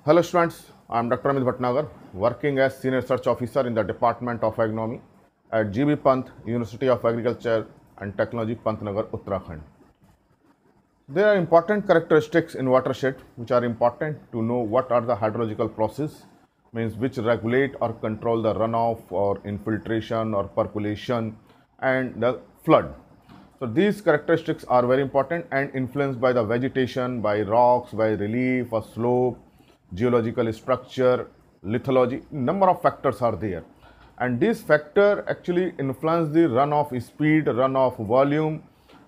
Hello students, I am Dr. Amit Bhatnagar, working as Senior Research Officer in the Department of Agronomy at GB Pant, University of Agriculture and Technology, Pantnagar, Uttarakhand. There are important characteristics in watershed which are important to know what are the hydrological process, means which regulate or control the runoff or infiltration or percolation and the flood. So these characteristics are very important and influenced by the vegetation, by rocks, by relief or slope, geological structure, lithology. Number of factors are there, and this factor actually influence the runoff speed, runoff volume,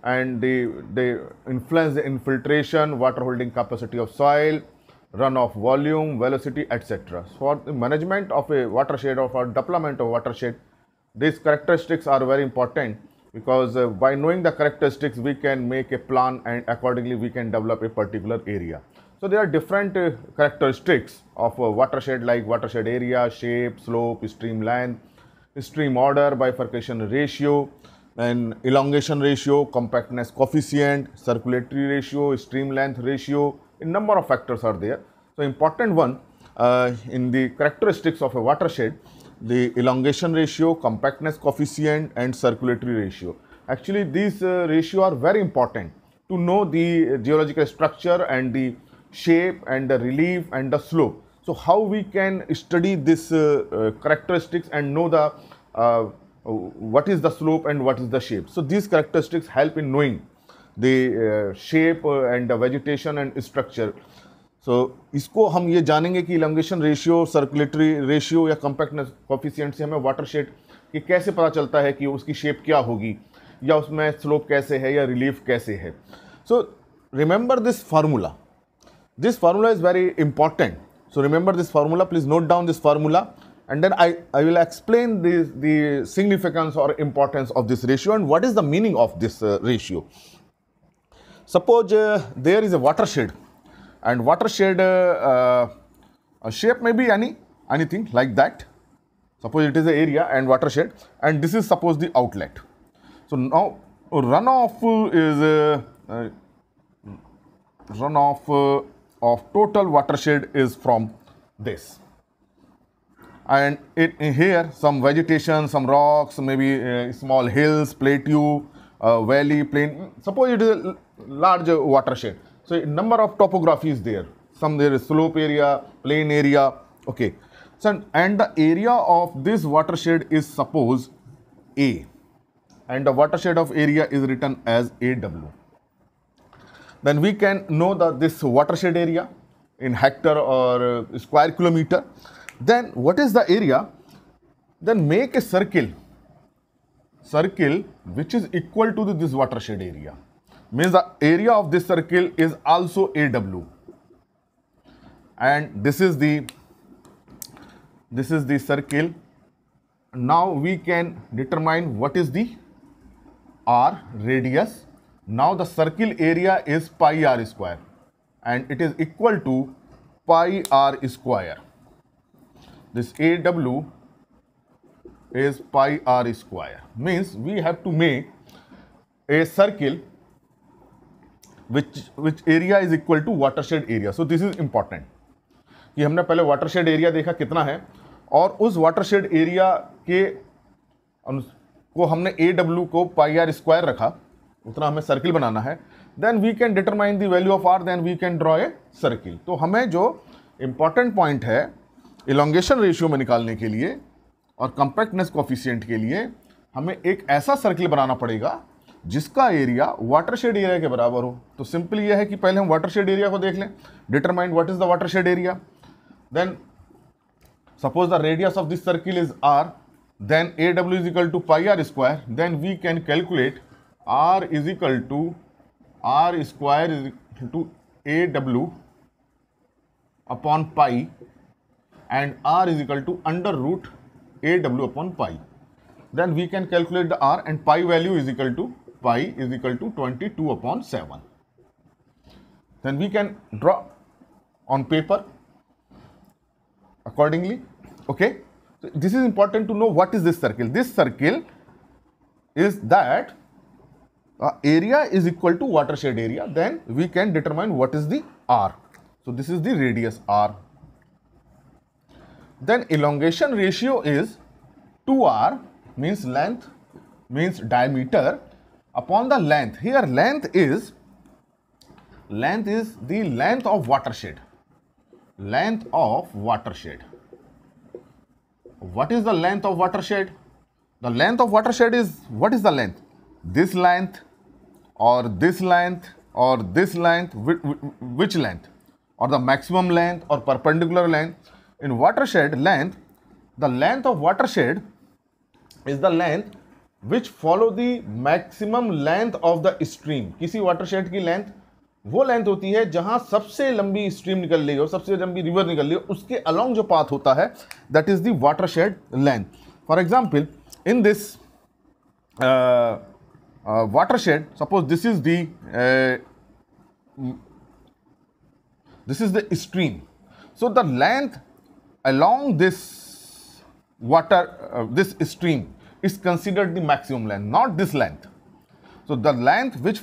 and they influence the infiltration, water holding capacity of soil, runoff volume, velocity, etc. For the management of a watershed or for development of watershed, these characteristics are very important because by knowing the characteristics we can make a plan and accordingly we can develop a particular area. So there are different characteristics of a watershed like watershed area, shape, slope, stream length, stream order, bifurcation ratio, and elongation ratio, compactness coefficient, circulatory ratio, stream length ratio. A number of factors are there. So important one in the characteristics of a watershed, the elongation ratio, compactness coefficient, and circulatory ratio. Actually, these ratio are very important to know the geological structure and the shape and the relief and the slope. So how we can study this characteristics and know the what is the slope and what is the shape. So these characteristics help in knowing the shape and the vegetation and structure. So इसको हम ये जानेंगे कि elongation ratio, circulatory ratio या compactness coefficient से हमें watershed कि कैसे पता चलता है कि उसकी शेप क्या होगी या उसमें स्लोप कैसे है या रिलीफ कैसे है. So remember this formula. This formula is very important. So remember this formula, please note down this formula, and then I will explain the significance or importance of this ratio and what is the meaning of this ratio. Suppose there is a watershed, and watershed shape may be anything like that. Suppose it is an area and watershed, and this is suppose the outlet. So now runoff is runoff of total watershed is from this, and here some vegetation, some rocks, maybe small hills, plateau, valley, plain. Suppose it is a large watershed, so a number of topography is there. Some there is slope area, plain area. Okay, so and the area of this watershed is suppose A, and the watershed of area is written as AW. Then we can know this watershed area in hectare or square kilometer. Then what is the area? Then make a circle which is equal to this watershed area. Means the area of this circle is also AW, and this is the circle. Now we can determine what is the R, radius. Now the circle area is pi r square, and it is equal to pi r square. This AW is pi r square. Means we have to make a circle which area is equal to watershed area. So this is important कि हमने पहले watershed area देखा कितना है, और उस watershed area के को हमने AW को pi r square रखा, उतना हमें सर्किल बनाना है. Then we can determine the value of R, then we can draw a circle. तो हमें जो इंपॉर्टेंट पॉइंट है इलोंगेशन रेशियो में निकालने के लिए और कंपैक्टनेस कोफिशिएंट के लिए हमें एक ऐसा सर्किल बनाना पड़ेगा जिसका एरिया वाटरशेड एरिया के बराबर हो. तो सिंपली यह है कि पहले हम वाटरशेड एरिया को देख लें. Determine what is the watershed area. Then suppose the radius of this circle is R, then AW is equal to pi R square. Then we can calculate R is equal to R square is equal to AW upon pi, and R is equal to under root AW upon pi. Then we can calculate the R, and pi value is equal to 22 upon 7. Then we can draw on paper accordingly. Okay, so this is important to know what is this circle. This circle is that area is equal to watershed area. Then we can determine what is the R. So this is the radius R. then elongation ratio is 2r, means length, means diameter upon the length. Here length is the length of watershed. Length of watershed. What is the length of watershed? The length of watershed is, what is the length? This length or this length or this length, which length? Or the maximum length or perpendicular length? In watershed length, the length of watershed is the length which follow the maximum length of the stream. किसी watershed की length वो length होती है जहां सबसे लंबी stream निकल रही हो, सबसे लंबी रिवर निकल रही हो, उसके अलोंग जो पाथ होता है, that is the watershed length. For example, in this watershed, suppose this is the stream. So the length along this this stream is considered the maximum length, not this length. So the length which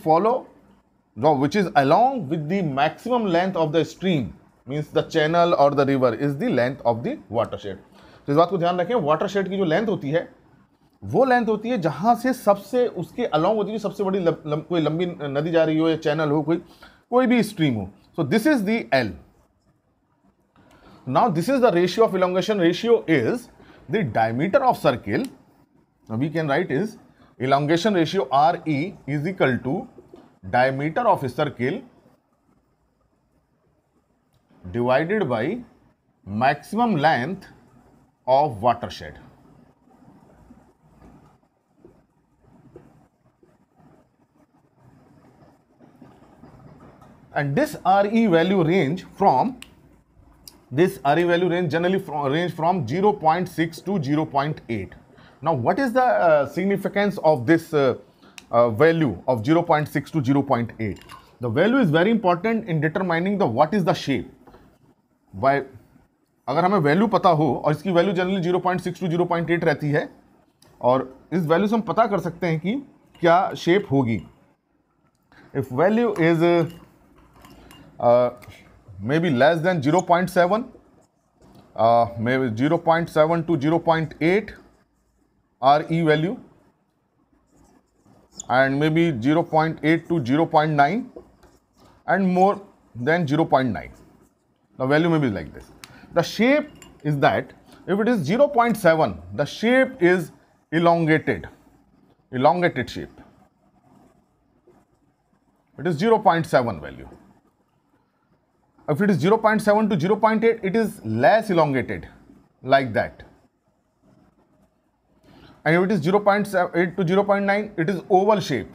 is along with the maximum length of the stream, means the channel or the river, is the length of the watershed. तो इस बात को ध्यान रखें, watershed की जो length होती है वो लेंथ होती है जहां से सबसे उसके अलोंग होती है सबसे बड़ी कोई लंबी नदी जा रही हो या चैनल हो, कोई भी स्ट्रीम हो. So this is the L. Now this is the ratio of elongation. Ratio is the diameter of circle. Now we can write is elongation ratio RE is equal to diameter of a circle divided by maximum length of watershed. And this RE value range generally range from 0.6 to 0.8. Now what is the significance of this value of 0.6 to 0.8? The value is very important in determining what is the shape. By अगर हमें value पता हो, और इसकी value generally 0.6 to 0.8 रहती है, और इस वैल्यू से हम पता कर सकते हैं कि क्या शेप होगी. If value is maybe less than 0.7, maybe 0.7 to 0.8 RE value, and maybe 0.8 to 0.9, and more than 0.9. The value may be like this. The shape is that if it is 0.7, the shape is elongated shape. It is 0.7 value. If it is 0.7 to 0.8, it is less elongated, like that. And if it is 0.8 to 0.9, it is oval shape.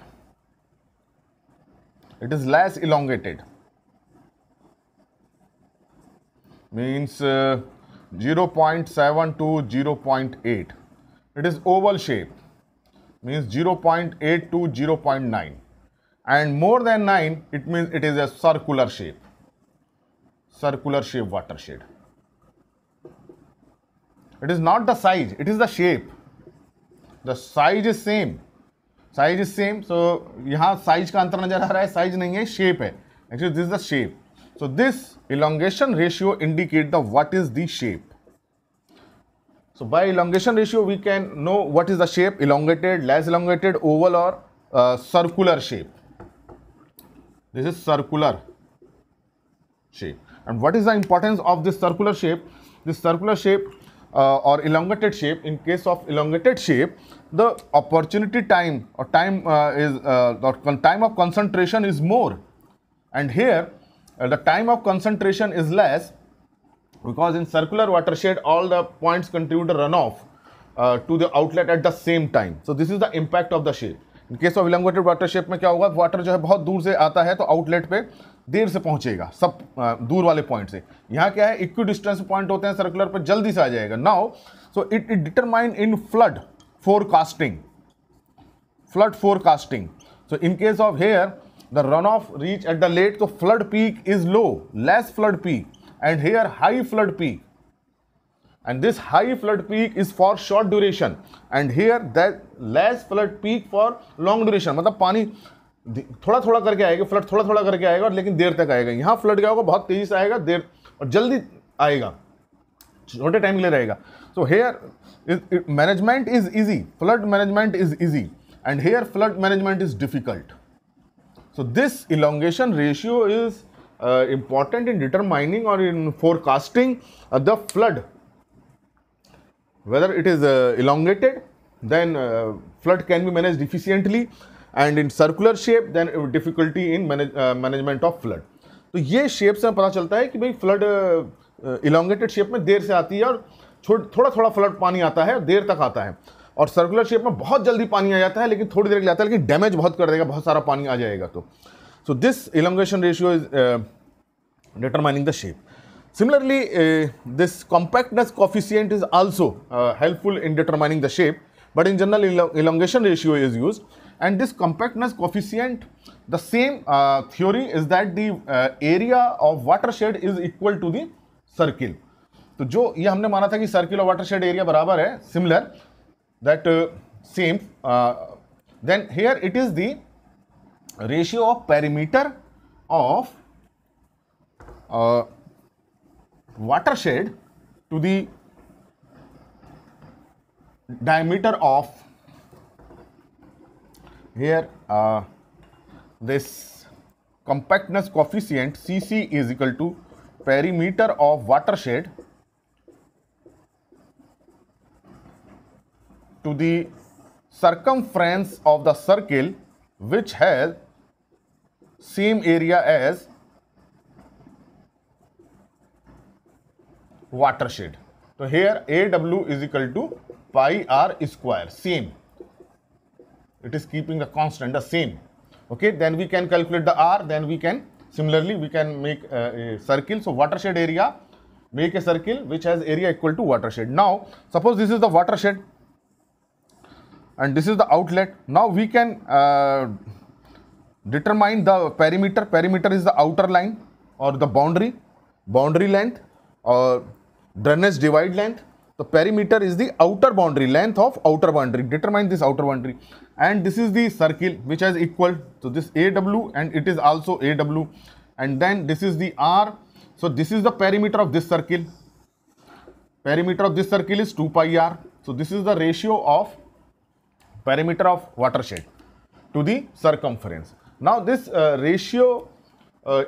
It is less elongated. Means 0.7 to 0.8. It is oval shape. Means 0.8 to 0.9. And more than 9, it means it is a circular shape. Circular shape watershed. It is not the size, it is the shape. The size is same. So यहाँ size का अंतर नजर आ रहा है, size नहीं है, shape है. Actually this is the shape. So this elongation ratio indicate what is the shape. So by elongation ratio we can know what is the shape: elongated, less elongated, oval, or circular shape. This is circular shape. And what is the importance of this circular shape? This circular shape or elongated shape, in case of elongated shape, the opportunity time or time time of concentration is more, and here the time of concentration is less, because in circular watershed all the points contribute a runoff to the outlet at the same time. So this is the impact of the shape. In case of elongated water shape में क्या होगा, water जो है बहुत दूर से आता है तो आउटलेट पे देर से पहुंचेगा, सब दूर वाले पॉइंट से. यहाँ क्या है, इक्वी डिस्टेंस पॉइंट होते हैं सर्कुलर पे, जल्दी से आ जाएगा. Now so it determine in flood forecasting. So in case of here the runoff reach at the lake, so flood peak is low, less flood peak, and here high flood peak. And this high flood peak is for short duration, and here that less flood peak for long duration. मतलब पानी थोड़ा थोड़ा करके आएगा, flood थोड़ा थोड़ा करके आएगा, लेकिन देर तक आएगा. यहाँ फ्लड क्या होगा, बहुत तेजी से आएगा, देर और जल्दी आएगा. छोटे टाइम के लिए रहेगा. So here management is easy, flood management is easy, and here flood management is difficult. So this elongation ratio is important in determining or in forecasting the flood. Whether it is elongated, then flood can be managed efficiently, and in circular shape, then difficulty in management of flood. तो ये shape से पता चलता है कि भाई flood elongated shape में देर से आती है और थोड़ा थोड़ा फ्लड पानी आता है, देर तक आता है, और सर्कुलर शेप में बहुत जल्दी पानी आ जाता है लेकिन थोड़ी देर के लिए आता है, लेकिन डैमेज बहुत कर देगा, बहुत सारा पानी आ जाएगा. तो so this elongation ratio is determining the shape. Similarly, this compactness coefficient is also helpful in determining the shape, but in general elongation ratio is used. And this compactness coefficient, the same theory is that the area of watershed is equal to the circle. तो जो ये हमने माना था कि circle और watershed area बराबर है, similar that same, then here it is the ratio of perimeter of watershed to the diameter of, here this compactness coefficient Cc is equal to perimeter of watershed to the circumference of the circle which has same area as watershed. So here AW is equal to pi r square, same. It is keeping the constant the same. Okay, then we can calculate the r. Then we can similarly we can make a circle. So watershed area, make a circle which has area equal to watershed. Now suppose this is the watershed and this is the outlet. Now we can determine the perimeter. Perimeter is the outer line or the boundary length or drainage divide length. The perimeter is the outer boundary, length of outer boundary. Determine this outer boundary, and this is the circle which has equal to this AW, and it is also AW, and then this is the R. So this is the perimeter of this circle. Perimeter of this circle is 2 pi r. So this is the ratio of perimeter of watershed to the circumference. Now this ratio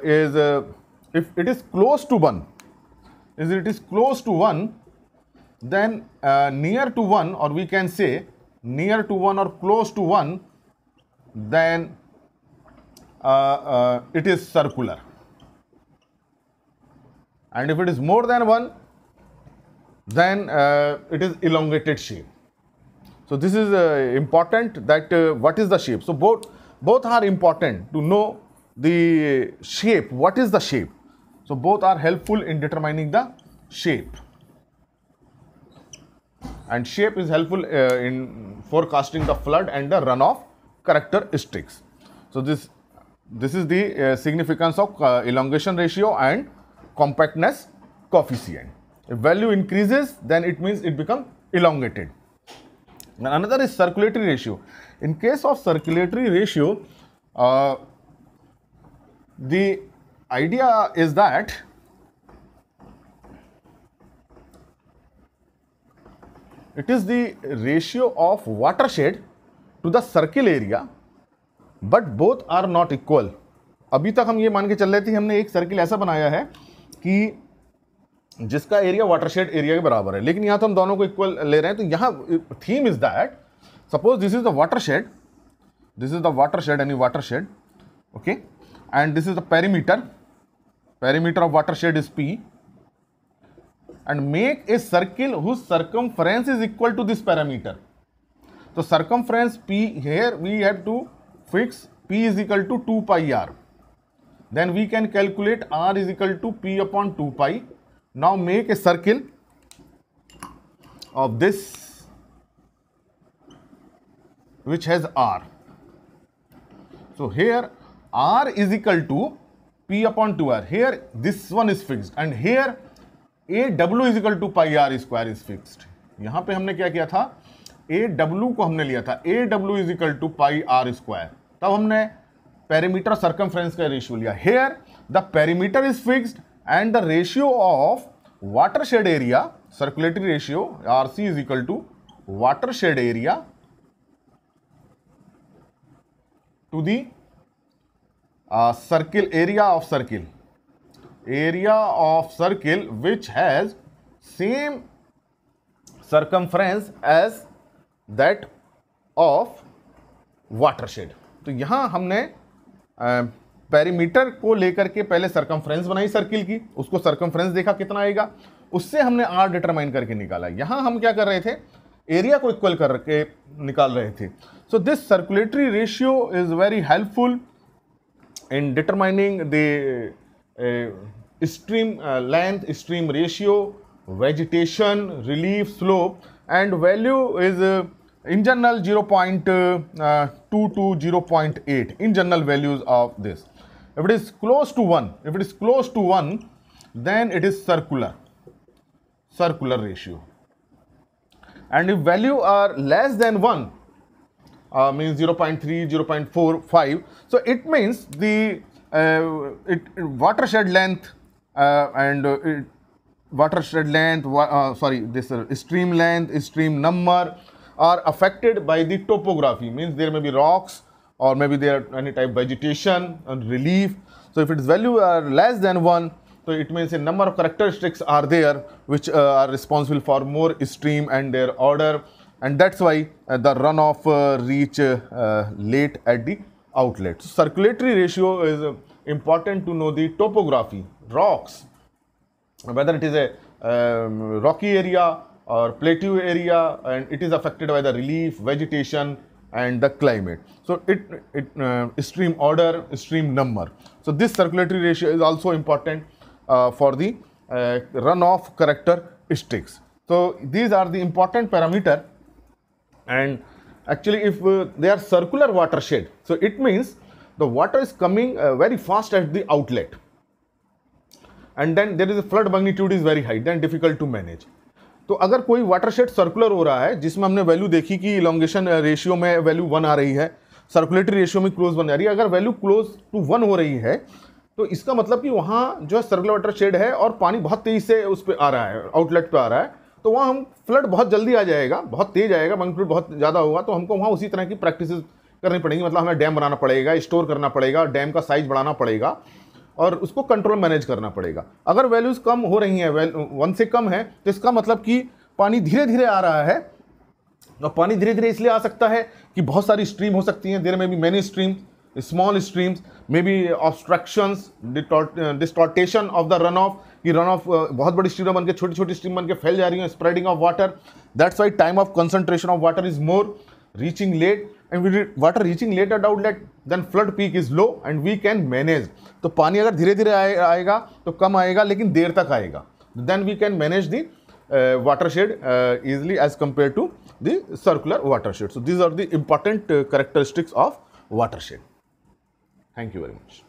is if it is close to 1. If it is close to 1, then near to 1, or we can say near to 1 or close to 1, then it is circular. And if it is more than 1, then it is elongated shape. So this is important, that what is the shape. So both are important to know the shape. What is the shape? So both are helpful in determining the shape, and shape is helpful in forecasting the flood and the runoff characteristics. So this is the significance of elongation ratio and compactness coefficient. If value increases, then it means it becomes elongated. And another is circulatory ratio. In case of circulatory ratio, the idea is that it is the ratio of watershed to the circle area, but both are not equal. अभी तक हम ये मान के चल रहे थे, हमने एक सर्किल ऐसा बनाया है कि जिसका एरिया वाटरशेड एरिया के बराबर है, लेकिन यहाँ तो हम दोनों को इक्वल ले रहे हैं. तो यहाँ theme is that suppose this is the watershed, any watershed, okay, and this is the perimeter of watershed is P, and make a circle whose circumference is equal to this perimeter. So circumference P, here we have to fix P is equal to 2 pi r. Then we can calculate r is equal to P upon 2 pi. Now make a circle of this which has r. So here r is equal to P upon 2r. Here this one is fixed, and here AW is equal to pi r square is fixed. यहाँ पे हमने क्या किया था, AW को हमने लिया था AW is equal to pi r square. तब हमने perimeter circumference का रेशियो लिया. Here the perimeter is fixed and the ratio of watershed area circulatory ratio RC is equal to watershed area to the circle area of circle which has same circumference as that of watershed. तो यहां हमने perimeter को लेकर के पहले circumference बनाई circle की, उसको सर्कमफ्रेंस देखा कितना आएगा, उससे हमने आर डिटरमाइन करके निकाला. यहां हम क्या कर रहे थे, एरिया को इक्वल करके निकाल रहे थे. So this circulatory ratio is very helpful in determining the stream length, stream ratio, vegetation, relief, slope, and value is in general 0.2 to 0.8 in general values of this. If it is close to 1, then it is circular ratio. And if value are less than 1, means 0.3, 0.45, so it means the watershed length stream length, stream number are affected by the topography, means there may be rocks or maybe there any type of vegetation and relief. So if its value are less than 1, so it means a number of characteristics are there which are responsible for more stream and their order. And that's why the runoff reach late at the outlet. So circulatory ratio is important to know the topography, rocks, whether it is a rocky area or plateau area, and it is affected by the relief, vegetation, and the climate. So stream order, stream number. So this circulatory ratio is also important for the runoff characteristics. So these are the important parameter. And actually if they are circular watershed, so it means the water is coming very fast at the outlet, and then there is a flood magnitude is very high, then difficult to manage. तो अगर कोई watershed circular हो रहा है जिसमें हमने value देखी कि इलोंगेशन रेशियो में वैल्यू 1 आ रही है, सर्कुलेटरी रेशियो में क्लोज 1 आ रही है, अगर वैल्यू क्लोज टू 1 हो रही है तो इसका मतलब कि वहाँ जो है सर्कुलर वाटरशेड है और पानी बहुत तेजी से उस पर आ रहा है, आउटलेट पे आ रहा है, तो वहाँ हम फ्लड बहुत जल्दी आ जाएगा, बहुत तेज आएगा, मैग्नीट्यूड बहुत ज़्यादा होगा, तो हमको वहाँ उसी तरह की प्रैक्टिस करनी पड़ेगी. मतलब हमें डैम बनाना पड़ेगा, स्टोर करना पड़ेगा, डैम का साइज बढ़ाना पड़ेगा और उसको कंट्रोल मैनेज करना पड़ेगा. अगर वैल्यूज़ कम हो रही हैं, 1 से कम है, तो इसका मतलब कि पानी धीरे धीरे आ रहा है. और पानी धीरे धीरे इसलिए आ सकता है कि बहुत सारी स्ट्रीम हो सकती हैं, देयर में भी many stream, small streams, may be obstructions, distortion of the run off, कि रन ऑफ बहुत बड़ी स्ट्रीम बन के छोटी छोटी स्ट्रीम बन के फैल जा रही है, spreading of water. That's why time of concentration of water is more, reaching late, and water reaching late at outlet, then flood peak is low and we can manage. तो पानी अगर धीरे धीरे आएगा तो कम आएगा लेकिन देर तक आएगा, then we can manage the watershed easily as compared to the circular watershed. So these are the important characteristics of watershed. Thank you very much.